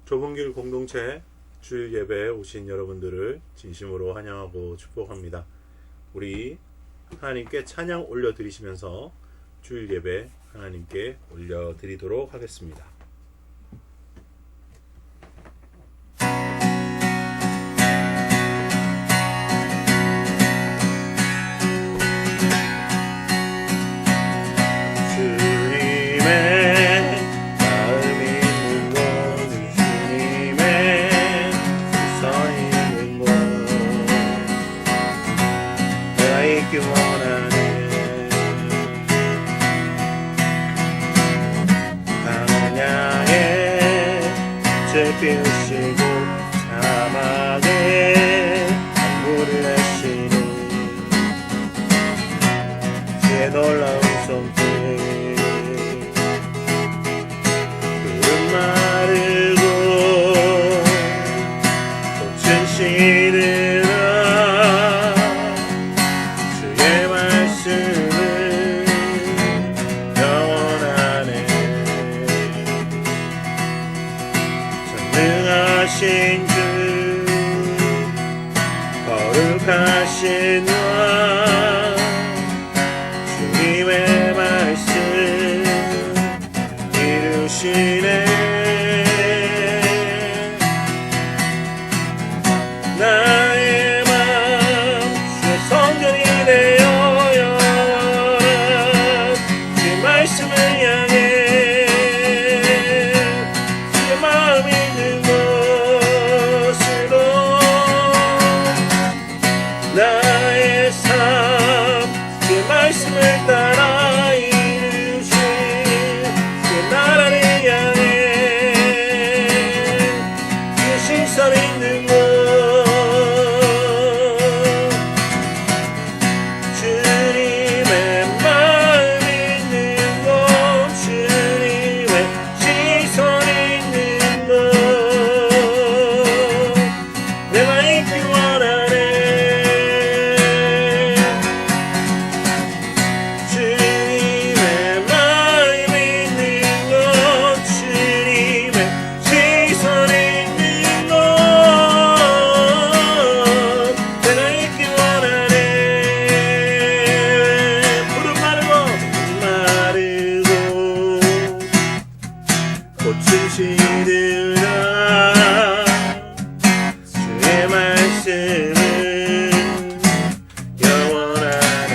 좁은 길 공동체 주일 예배에 오신 여러분들을 진심으로 환영하고 축복합니다. 우리 하나님께 찬양 올려드리시면서 주일 예배 하나님께 올려드리도록 하겠습니다. 피우시고 사막에 강물을 내시는 주의 놀라운 손길 푸른 마르고 꽃은 시드라 주의 말씀은 영원하네 전능하신 주 거룩하신 왕 주님의 말씀 이루시네 나의 맘 주의 성전이 되어 영원한 주의 말씀을 향해 주의 마음이 나의 삶 주의 말씀을 따라 이루신 주의 나라를 향해 주의 신선 있는 곳 주님의 마음 있는 곳 주님의 시선 있는 곳 내가 있기 원하네 꽃은 시드라 주의 말씀은 영원하네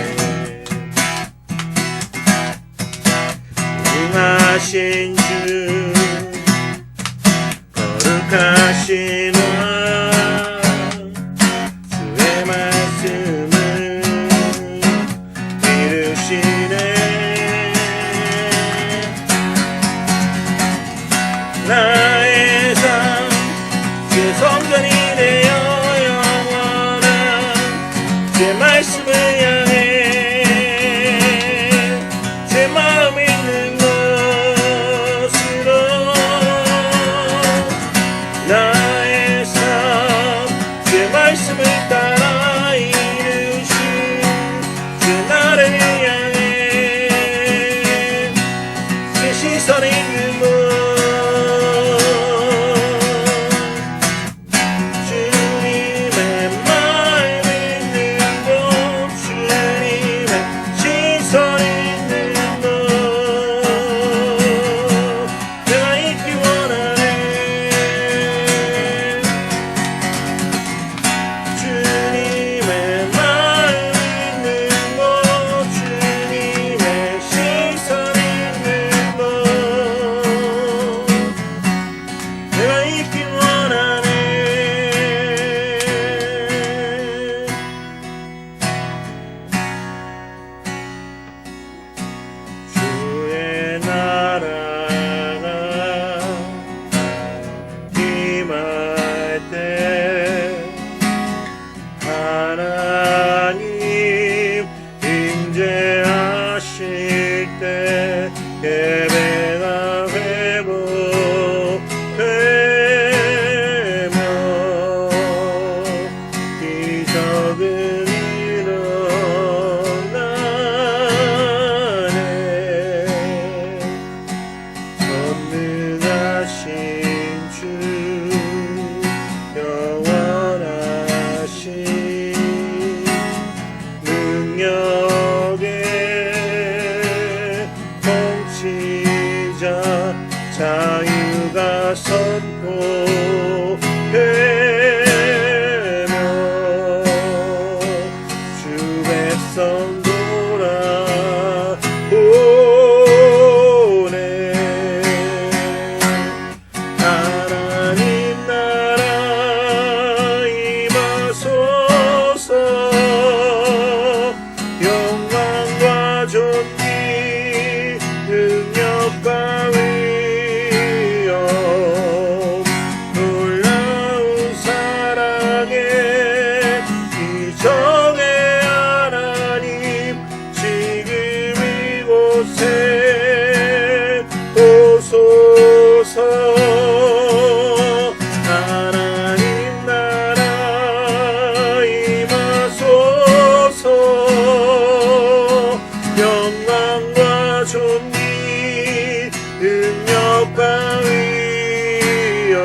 능하신 주 거룩하신 왕 주의 말씀은 이루시네 나의 삶 주의 성전이 되어 영원한 주의 말씀을 향해 제 마음 있는 곳으로 나의 삶 주의 말씀을 따라 이루신 주의 나를 향해 주의 시선 있는 곳 주가 선포되며 주 백성 돌아오네. 하나님 나라 임하소서. 영광과 존귀 능력과 위엄 놀라운 사랑의 기적의 하나님 지금 이곳에 오소서. 하나님 나라 임하소서. 영광과 존귀 능력과 위엄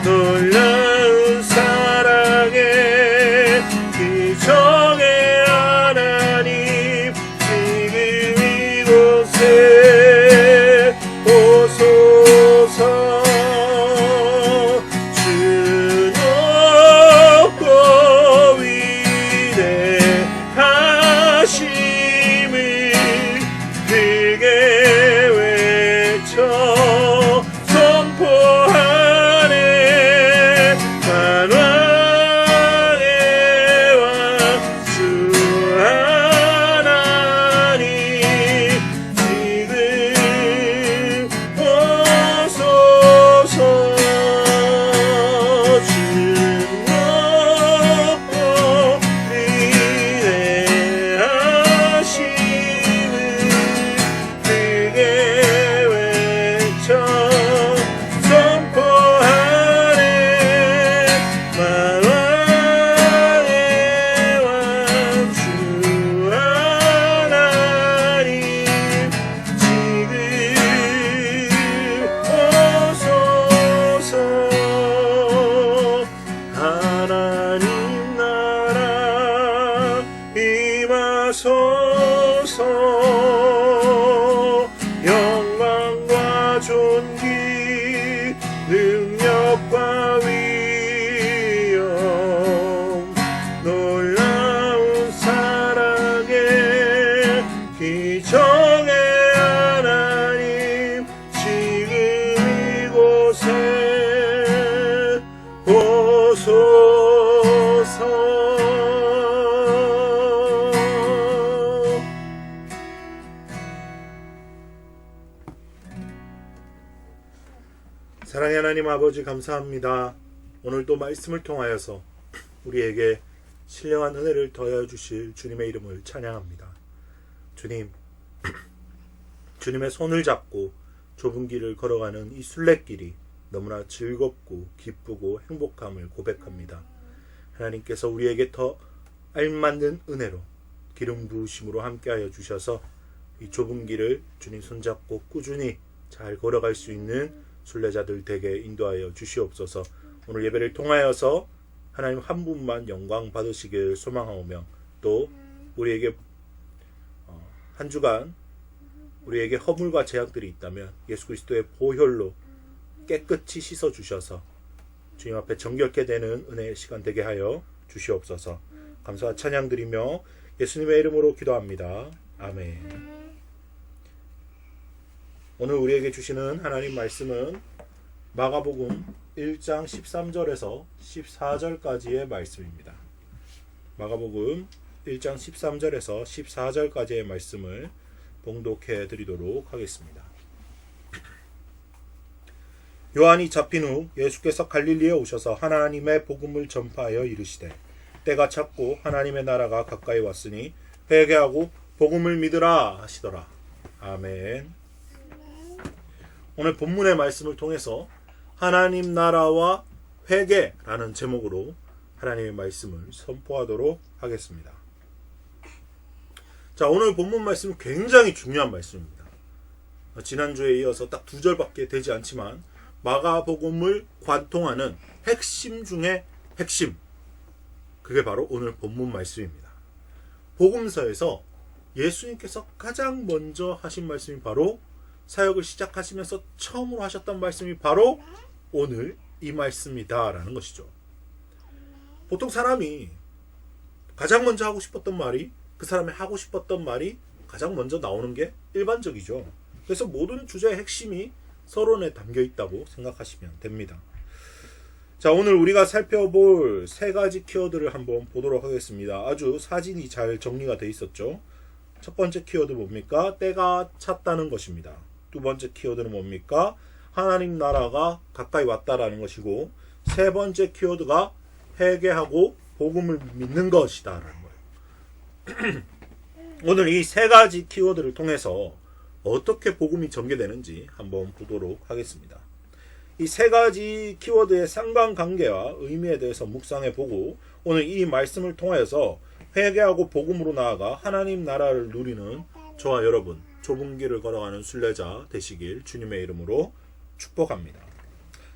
놀라운 사랑의 기적의 하나님 지금 이곳에 오소서. 주 높고 위대하심을 크게 외쳐 선포하네. 만왕의 왕 주 하나님 지금 오소서. 주 높고 위대하심을 크게 외쳐 선포하네. 만왕의 왕 주 하나님 지금 오소서. 하나님 나라 임하소서. 영광과 존귀 능력과 위엄 놀라운 사랑의 기적의 하나님 지금 이곳에 오소서. 사랑의 하나님 아버지 감사합니다. 오늘도 말씀을 통하여서 우리에게 신령한 은혜를 더하여 주실 주님의 이름을 찬양합니다. 주님, 주님의 손을 잡고 좁은 길을 걸어가는 이 순례길이 너무나 즐겁고 기쁘고 행복함을 고백합니다. 하나님께서 우리에게 더 알맞는 은혜로 기름 부으심으로 함께하여 주셔서 이 좁은 길을 주님 손잡고 꾸준히 잘 걸어갈 수 있는 순례자들 되게 인도하여 주시옵소서. 오늘 예배를 통하여서 하나님 한 분만 영광 받으시길 소망하오며 또 우리에게 한 주간 우리에게 허물과 제약들이 있다면 예수 그리스도의 보혈로 깨끗이 씻어 주셔서 주님 앞에 정결케 되는 은혜의 시간 되게 하여 주시옵소서. 감사와 찬양 드리며 예수님의 이름으로 기도합니다. 아멘. 오늘 우리에게 주시는 하나님 말씀은 마가복음 1장 13절에서 14절까지의 말씀입니다. 마가복음 1장 13절에서 14절까지의 말씀을 봉독해 드리도록 하겠습니다. 요한이 잡힌 후 예수께서 갈릴리에 오셔서 하나님의 복음을 전파하여 이르시되 때가 찼고 하나님의 나라가 가까이 왔으니 회개하고 복음을 믿으라 하시더라. 아멘. 오늘 본문의 말씀을 통해서 하나님 나라와 회개라는 제목으로 하나님의 말씀을 선포하도록 하겠습니다. 자, 오늘 본문 말씀은 굉장히 중요한 말씀입니다. 지난주에 이어서 딱 2절밖에 되지 않지만 마가복음을 관통하는 핵심 중에 핵심, 그게 바로 오늘 본문 말씀입니다. 복음서에서 예수님께서 가장 먼저 하신 말씀이 바로 사역을 시작하시면서 처음으로 하셨던 말씀이 바로 오늘 이 말씀이다라는 것이죠. 보통 사람이 가장 먼저 하고 싶었던 말이, 그 사람이 하고 싶었던 말이 가장 먼저 나오는 게 일반적이죠. 그래서 모든 주제의 핵심이 서론에 담겨 있다고 생각하시면 됩니다. 자, 오늘 우리가 살펴볼 세 가지 키워드를 한번 보도록 하겠습니다. 아주 사진이 잘 정리가 되어 있었죠. 첫 번째 키워드 뭡니까? 때가 찼다는 것입니다. 두 번째 키워드는 뭡니까? 하나님 나라가 가까이 왔다라는 것이고, 세 번째 키워드가 회개하고 복음을 믿는 것이다라는 거예요. 오늘 이 세 가지 키워드를 통해서 어떻게 복음이 전개되는지 한번 보도록 하겠습니다. 이 세 가지 키워드의 상관관계와 의미에 대해서 묵상해 보고, 오늘 이 말씀을 통해서 회개하고 복음으로 나아가 하나님 나라를 누리는 저와 여러분, 좁은 길을 걸어가는 순례자 되시길 주님의 이름으로 축복합니다.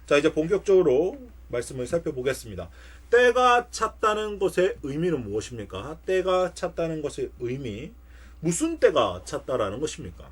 자, 이제 본격적으로 말씀을 살펴보겠습니다. 때가 찼다는 것의 의미는 무엇입니까? 때가 찼다는 것의 의미, 무슨 때가 찼다라는 것입니까?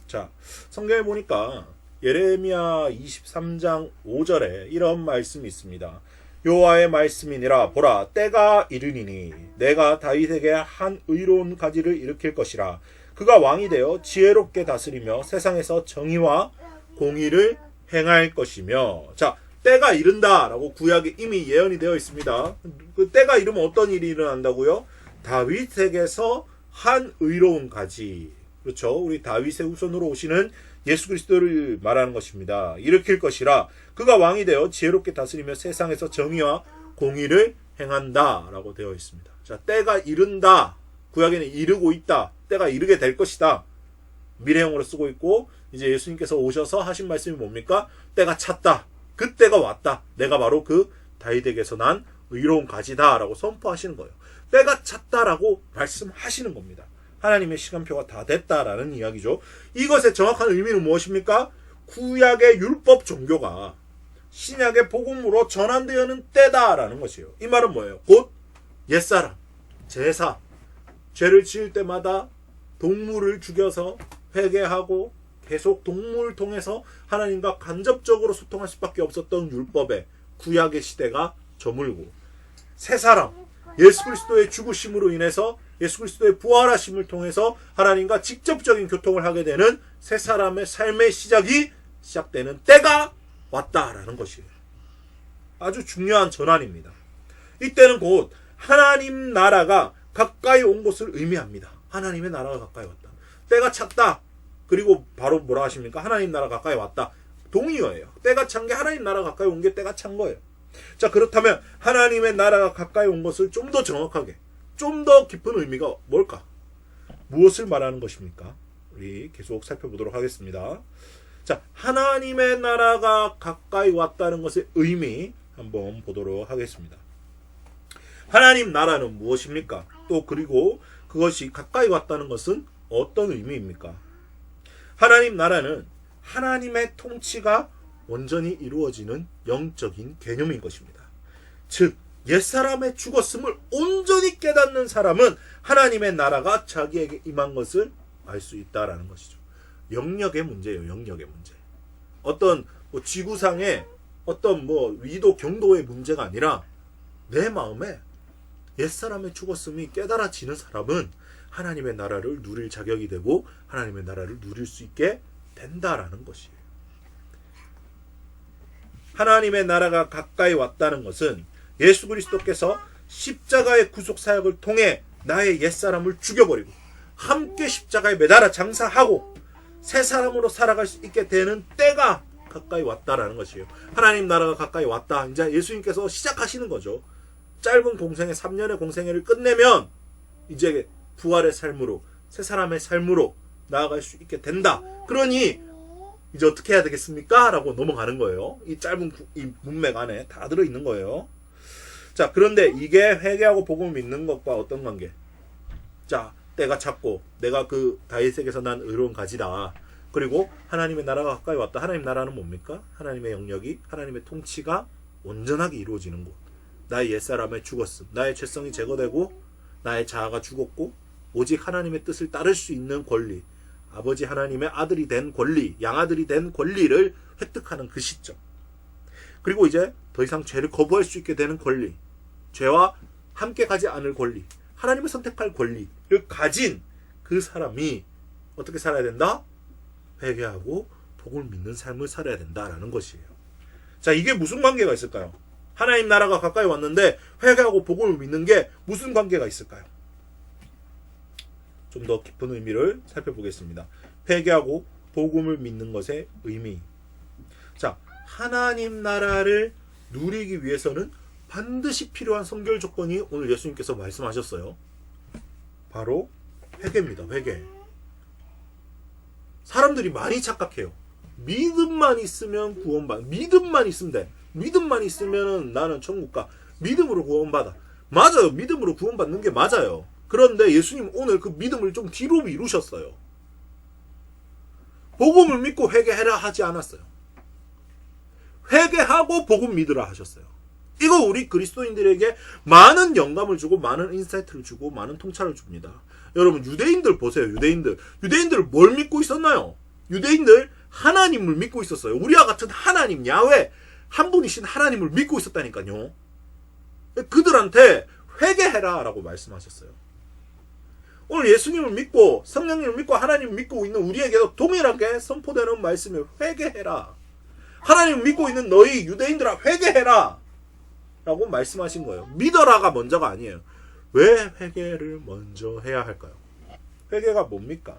자, 성경에 보니까 예레미야 23장 5절에 이런 말씀이 있습니다. 여호와의 말씀이니라, 보라, 때가 이르니니 내가 다윗에게 한 의로운 가지를 일으킬 것이라. 그가 왕이 되어 지혜롭게 다스리며 세상에서 정의와 공의를 행할 것이며. 자, 때가 이른다라고 구약에 이미 예언이 되어 있습니다. 그 때가 이르면 어떤 일이 일어난다고요? 다윗에게서 한 의로운 가지, 그렇죠? 우리 다윗의 후손으로 오시는 예수 그리스도를 말하는 것입니다. 일으킬 것이라. 그가 왕이 되어 지혜롭게 다스리며 세상에서 정의와 공의를 행한다 라고 되어 있습니다. 자, 때가 이른다, 구약에는 이르고 있다, 때가 이르게 될 것이다, 미래형으로 쓰고 있고, 이제 예수님께서 오셔서 하신 말씀이 뭡니까? 때가 찼다, 그 때가 왔다, 내가 바로 그 다윗에게서 난 의로운 가지다 라고 선포하시는 거예요. 때가 찼다라고 말씀하시는 겁니다. 하나님의 시간표가 다 됐다라는 이야기죠. 이것의 정확한 의미는 무엇입니까? 구약의 율법 종교가 신약의 복음으로 전환되어는 때다라는 것이에요. 이 말은 뭐예요? 곧 옛사람, 제사, 죄를 지을 때마다 동물을 죽여서 회개하고 계속 동물을 통해서 하나님과 간접적으로 소통할 수밖에 없었던 율법의 구약의 시대가 저물고, 새사람, 예수 그리스도의 죽으심으로 인해서 예수 그리스도의 부활하심을 통해서 하나님과 직접적인 교통을 하게 되는 새 사람의 삶의 시작되는 때가 왔다라는 것이에요. 아주 중요한 전환입니다. 이때는 곧 하나님 나라가 가까이 온 것을 의미합니다. 하나님의 나라가 가까이 왔다. 때가 찼다. 그리고 바로 뭐라 하십니까? 하나님 나라가 가까이 왔다. 동의어예요. 때가 찬 게 하나님 나라가 가까이 온 게 때가 찬 거예요. 자, 그렇다면 하나님의 나라가 가까이 온 것을 좀 더 정확하게, 좀 더 깊은 의미가 뭘까? 무엇을 말하는 것입니까? 우리 계속 살펴보도록 하겠습니다. 자, 하나님의 나라가 가까이 왔다는 것의 의미 한번 보도록 하겠습니다. 하나님 나라는 무엇입니까? 또 그리고 그것이 가까이 왔다는 것은 어떤 의미입니까? 하나님 나라는 하나님의 통치가 온전히 이루어지는 영적인 개념인 것입니다. 즉, 옛사람의 죽었음을 온전히 깨닫는 사람은 하나님의 나라가 자기에게 임한 것을 알 수 있다라는 것이죠. 영역의 문제예요. 영역의 문제. 어떤 지구상의 어떤 위도 경도의 문제가 아니라 내 마음에 옛사람의 죽었음이 깨달아지는 사람은 하나님의 나라를 누릴 자격이 되고 하나님의 나라를 누릴 수 있게 된다라는 것이에요. 하나님의 나라가 가까이 왔다는 것은 예수 그리스도께서 십자가의 구속 사역을 통해 나의 옛사람을 죽여버리고 함께 십자가에 매달아 장사하고 새 사람으로 살아갈 수 있게 되는 때가 가까이 왔다라는 것이에요. 하나님 나라가 가까이 왔다. 이제 예수님께서 시작하시는 거죠. 짧은 공생애, 3년의 공생애를 끝내면 이제 부활의 삶으로, 새 사람의 삶으로 나아갈 수 있게 된다. 그러니 이제 어떻게 해야 되겠습니까? 라고 넘어가는 거예요. 이 짧은 이 문맥 안에 다 들어있는 거예요. 자, 그런데 이게 회개하고 복음을 믿는 것과 어떤 관계? 자, 때가 찼고 내가 그 다윗에게서 난 의로운 가지다. 그리고 하나님의 나라가 가까이 왔다. 하나님 나라는 뭡니까? 하나님의 영역이, 하나님의 통치가 온전하게 이루어지는 곳. 나의 옛사람의 죽었음, 나의 죄성이 제거되고 나의 자아가 죽었고 오직 하나님의 뜻을 따를 수 있는 권리, 아버지 하나님의 아들이 된 권리, 양아들이 된 권리를 획득하는 그 시점. 그리고 이제 더 이상 죄를 거부할 수 있게 되는 권리, 죄와 함께 가지 않을 권리, 하나님을 선택할 권리를 가진 그 사람이 어떻게 살아야 된다? 회개하고 복을 믿는 삶을 살아야 된다라는 것이에요. 자, 이게 무슨 관계가 있을까요? 하나님 나라가 가까이 왔는데 회개하고 복을 믿는 게 무슨 관계가 있을까요? 좀 더 깊은 의미를 살펴보겠습니다. 회개하고 복음을 믿는 것의 의미. 자, 하나님 나라를 누리기 위해서는 반드시 필요한 선결 조건이 오늘 예수님께서 말씀하셨어요. 바로 회개입니다. 회개. 사람들이 많이 착각해요. 믿음만 있으면 구원받아. 믿음만 있으면 돼. 믿음만 있으면 나는 천국 가. 믿음으로 구원받아. 맞아요. 믿음으로 구원받는 게 맞아요. 그런데 예수님 오늘 그 믿음을 좀 뒤로 미루셨어요. 복음을 믿고 회개해라 하지 않았어요. 회개하고 복음 믿으라 하셨어요. 이거 우리 그리스도인들에게 많은 영감을 주고 많은 인사이트를 주고 많은 통찰을 줍니다. 여러분 유대인들 보세요. 유대인들 뭘 믿고 있었나요? 유대인들 하나님을 믿고 있었어요. 우리와 같은 하나님 야훼 한 분이신 하나님을 믿고 있었다니까요. 그들한테 회개해라 라고 말씀하셨어요. 오늘 예수님을 믿고 성령님을 믿고 하나님을 믿고 있는 우리에게도 동일하게 선포되는 말씀이 회개해라. 하나님을 믿고 있는 너희 유대인들아 회개해라 라고 말씀하신 거예요. 믿어라가 먼저가 아니에요. 왜 회개를 먼저 해야 할까요? 회개가 뭡니까?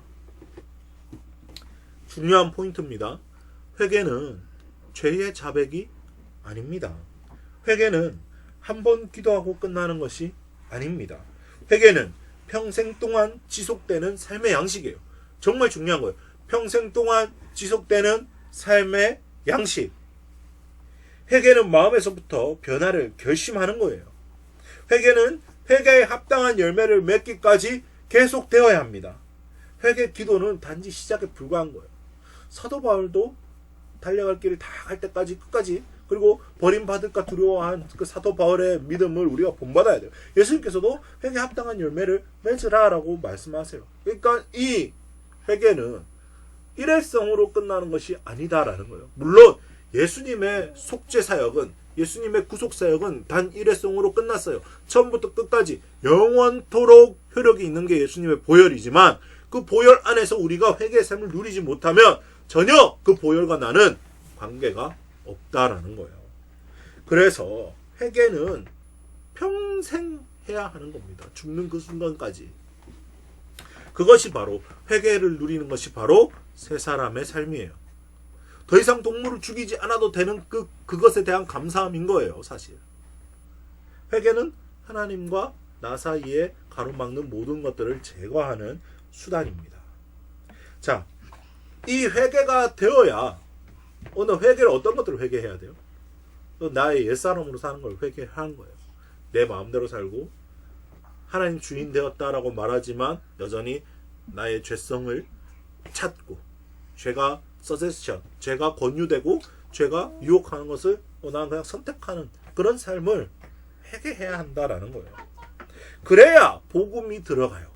중요한 포인트입니다. 회개는 죄의 자백이 아닙니다. 회개는 한 번 기도하고 끝나는 것이 아닙니다. 회개는 평생 동안 지속되는 삶의 양식이에요. 정말 중요한 거예요. 평생 동안 지속되는 삶의 양식. 회개는 마음에서부터 변화를 결심하는 거예요. 회개는 회개에 합당한 열매를 맺기까지 계속되어야 합니다. 회개 기도는 단지 시작에 불과한 거예요. 사도 바울도 달려갈 길을 다 갈 때까지 끝까지 그리고 버림받을까 두려워한 그 사도 바울의 믿음을 우리가 본받아야 돼요. 예수님께서도 회개에 합당한 열매를 맺으라라고 말씀하세요. 그러니까 이 회개는 일회성으로 끝나는 것이 아니다라는 거예요. 물론 예수님의 속죄 사역은 예수님의 구속 사역은 단 일회성으로 끝났어요. 처음부터 끝까지 영원토록 효력이 있는 게 예수님의 보혈이지만 그 보혈 안에서 우리가 회개의 삶을 누리지 못하면 전혀 그 보혈과 나는 관계가 없다라는 거예요. 그래서 회개는 평생 해야 하는 겁니다. 죽는 그 순간까지. 그것이 바로 회개를 누리는 것이 바로 새 사람의 삶이에요. 더 이상 동물을 죽이지 않아도 되는 그것에 대한 감사함인 거예요, 사실. 회개는 하나님과 나 사이에 가로막는 모든 것들을 제거하는 수단입니다. 자, 이 회개가 되어야 오늘 회개를 어떤 것들을 회개해야 돼요? 나의 옛사람으로 사는 걸 회개하는 거예요. 내 마음대로 살고 하나님 주인 되었다라고 말하지만 여전히 나의 죄성을 찾고 죄가 서제션, 죄가 권유되고 죄가 유혹하는 것을 난 그냥 선택하는 그런 삶을 회개해야 한다라는 거예요. 그래야 복음이 들어가요.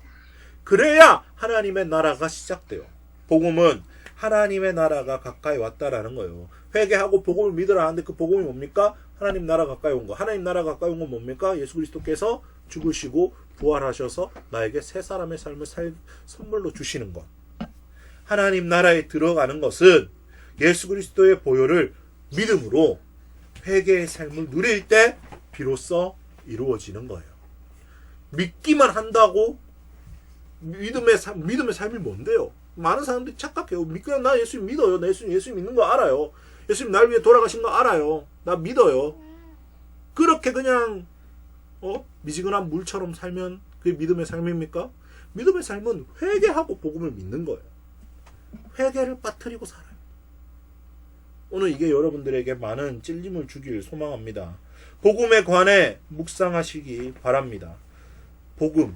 그래야 하나님의 나라가 시작돼요. 복음은 하나님의 나라가 가까이 왔다라는 거예요. 회개하고 복음을 믿으라 하는데 그 복음이 뭡니까? 하나님 나라 가까이 온 거. 하나님 나라 가까이 온 건 뭡니까? 예수 그리스도께서 죽으시고 부활하셔서 나에게 새 사람의 삶을 선물로 주시는 것. 하나님 나라에 들어가는 것은 예수 그리스도의 보혈을 믿음으로 회개의 삶을 누릴 때 비로소 이루어지는 거예요. 믿기만 한다고 믿음의 삶이 뭔데요? 많은 사람들이 착각해요. 그냥 나 예수님 믿어요. 나 예수님 믿는 거 알아요. 예수님 날 위해 돌아가신 거 알아요. 나 믿어요. 그렇게 그냥 미지근한 물처럼 살면 그게 믿음의 삶입니까? 믿음의 삶은 회개하고 복음을 믿는 거예요. 회개를 빠뜨리고 살아요. 오늘 이게 여러분들에게 많은 찔림을 주길 소망합니다. 복음에 관해 묵상하시기 바랍니다. 복음,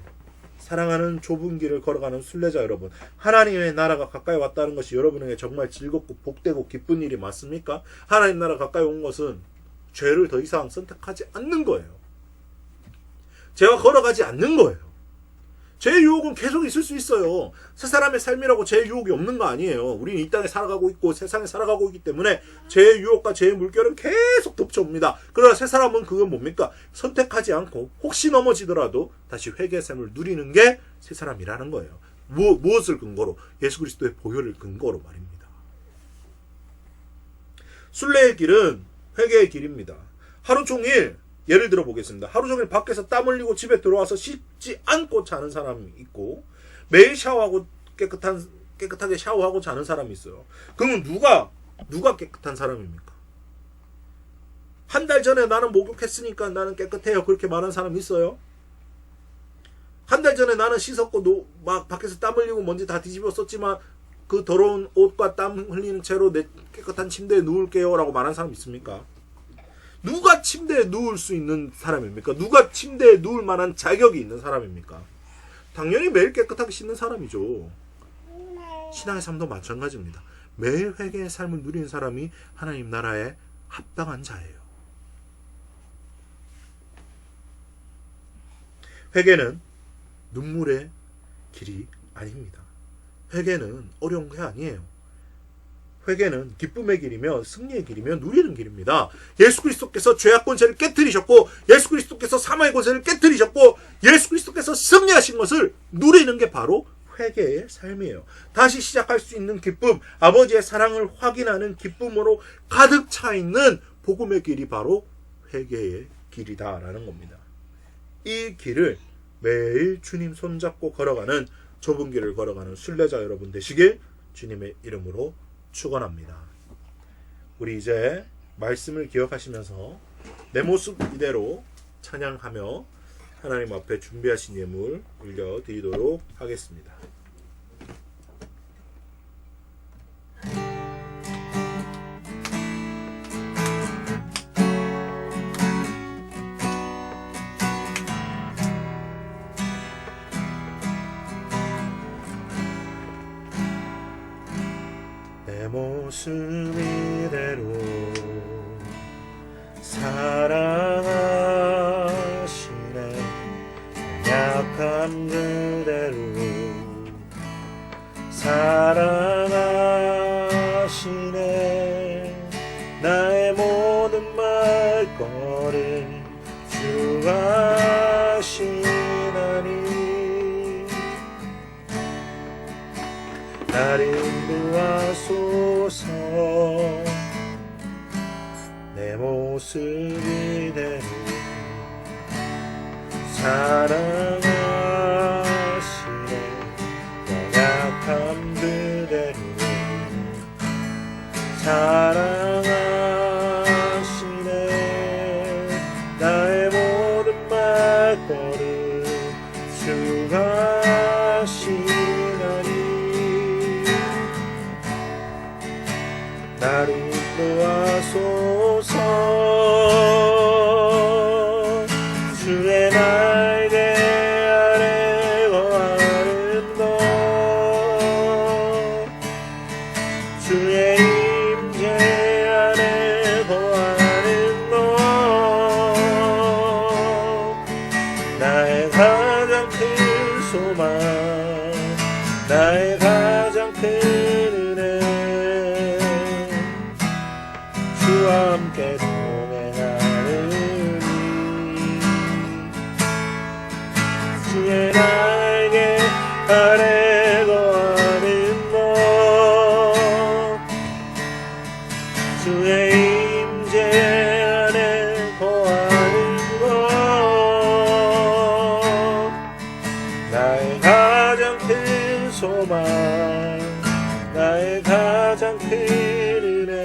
사랑하는 좁은 길을 걸어가는 순례자 여러분, 하나님의 나라가 가까이 왔다는 것이 여러분에게 정말 즐겁고 복되고 기쁜 일이 맞습니까? 하나님 나라 가까이 온 것은 죄를 더 이상 선택하지 않는 거예요. 죄와 걸어가지 않는 거예요. 죄의 유혹은 계속 있을 수 있어요. 새 사람의 삶이라고 죄의 유혹이 없는 거 아니에요. 우리는 이 땅에 살아가고 있고 세상에 살아가고 있기 때문에 죄의 유혹과 죄의 물결은 계속 덮쳐옵니다. 그러나 새 사람은 그건 뭡니까? 선택하지 않고 혹시 넘어지더라도 다시 회개의 삶을 누리는 게 새 사람이라는 거예요. 무엇을 근거로? 예수 그리스도의 보혈을 근거로 말입니다. 순례의 길은 회개의 길입니다. 하루 종일 예를 들어 보겠습니다. 하루 종일 밖에서 땀 흘리고 집에 들어와서 씻지 않고 자는 사람이 있고 매일 샤워하고 깨끗하게 샤워하고 자는 사람이 있어요. 그러면 누가 깨끗한 사람입니까? 한 달 전에 나는 목욕했으니까 나는 깨끗해요. 그렇게 말하는 사람이 있어요? 한 달 전에 나는 씻었고 막 밖에서 땀 흘리고 먼지 다 뒤집어 썼지만 그 더러운 옷과 땀 흘리는 채로 내 깨끗한 침대에 누울게요 라고 말하는 사람 있습니까? 누가 침대에 누울 수 있는 사람입니까? 누가 침대에 누울 만한 자격이 있는 사람입니까? 당연히 매일 깨끗하게 씻는 사람이죠. 신앙의 삶도 마찬가지입니다. 매일 회개의 삶을 누리는 사람이 하나님 나라에 합당한 자예요. 회개는 눈물의 길이 아닙니다. 회개는 어려운 게 아니에요. 회개는 기쁨의 길이며 승리의 길이며 누리는 길입니다. 예수 그리스도께서 죄악 권세를 깨뜨리셨고 예수 그리스도께서 사망의 권세를 깨뜨리셨고 예수 그리스도께서 승리하신 것을 누리는 게 바로 회개의 삶이에요. 다시 시작할 수 있는 기쁨, 아버지의 사랑을 확인하는 기쁨으로 가득 차 있는 복음의 길이 바로 회개의 길이다라는 겁니다. 이 길을 매일 주님 손잡고 걸어가는 좁은 길을 걸어가는 순례자 여러분 되시길 주님의 이름으로 축원합니다. 우리 이제 말씀을 기억하시면서 내 모습 이대로 찬양하며 하나님 앞에 준비하신 예물 올려드리도록 하겠습니다. 내 모습 이대로 사랑하시네 약함 그대로 사랑하시네 나의 모든 말거를 주가 하시나니 나를 인도하소서 내 모습 이대로 사랑하시네 연약함 그대로 사랑하시네 나의 모든 말거를 주가 하시나니 나를 인도하소서 주의 날개 아래 거하는 것 주의 임재 안에 거하는 것 나의 가장 큰 소망 나의 가장 큰 은혜 주와 함께 동행하느니 주의 날개 아래 거하는 것 주의 임재 안에 거하는 것 나의 가장 큰 소망 나의 가장 큰 은혜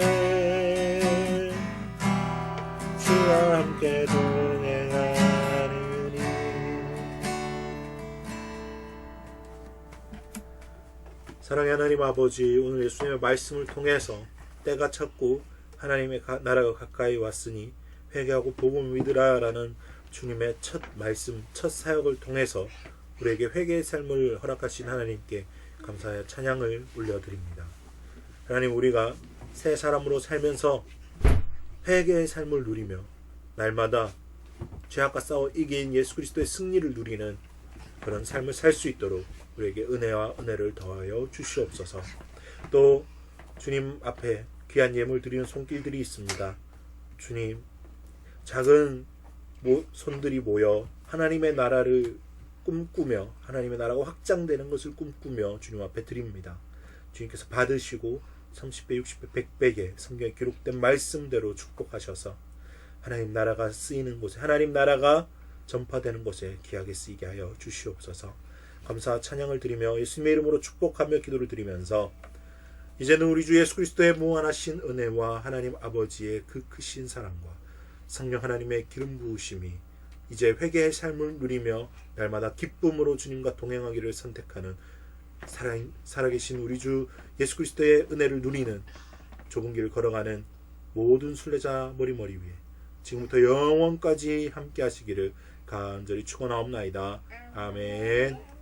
주와 함께 동행하느니 사랑의 하나님 아버지 오늘 예수님의 말씀을 통해서 때가 찼고 하나님의 나라가 가까이 왔으니 회개하고 복음을 믿으라 라는 주님의 첫 말씀 첫 사역을 통해서 우리에게 회개의 삶을 허락하신 하나님께 감사의 찬양을 올려드립니다. 하나님 우리가 새 사람으로 살면서 회개의 삶을 누리며 날마다 죄악과 싸워 이긴 예수 그리스도의 승리를 누리는 그런 삶을 살 수 있도록 우리에게 은혜와 은혜를 더하여 주시옵소서. 또 주님 앞에 귀한 예물 드리는 손길들이 있습니다. 주님, 작은 손들이 모여 하나님의 나라를 꿈꾸며 하나님의 나라가 확장되는 것을 꿈꾸며 주님 앞에 드립니다. 주님께서 받으시고 30배, 60배, 100배의 성경에 기록된 말씀대로 축복하셔서 하나님 나라가 쓰이는 곳에, 하나님 나라가 전파되는 곳에 귀하게 쓰이게 하여 주시옵소서. 감사 찬양을 드리며 예수님의 이름으로 축복하며 기도를 드리면서 이제는 우리 주 예수 그리스도의 무한하신 은혜와 하나님 아버지의 그 크신 사랑과 성령 하나님의 기름 부으심이 이제 회개의 삶을 누리며 날마다 기쁨으로 주님과 동행하기를 선택하는 살아계신 우리 주 예수 그리스도의 은혜를 누리는 좁은 길을 걸어가는 모든 순례자 머리머리 위에 지금부터 영원까지 함께 하시기를 간절히 축원하옵나이다. 아멘.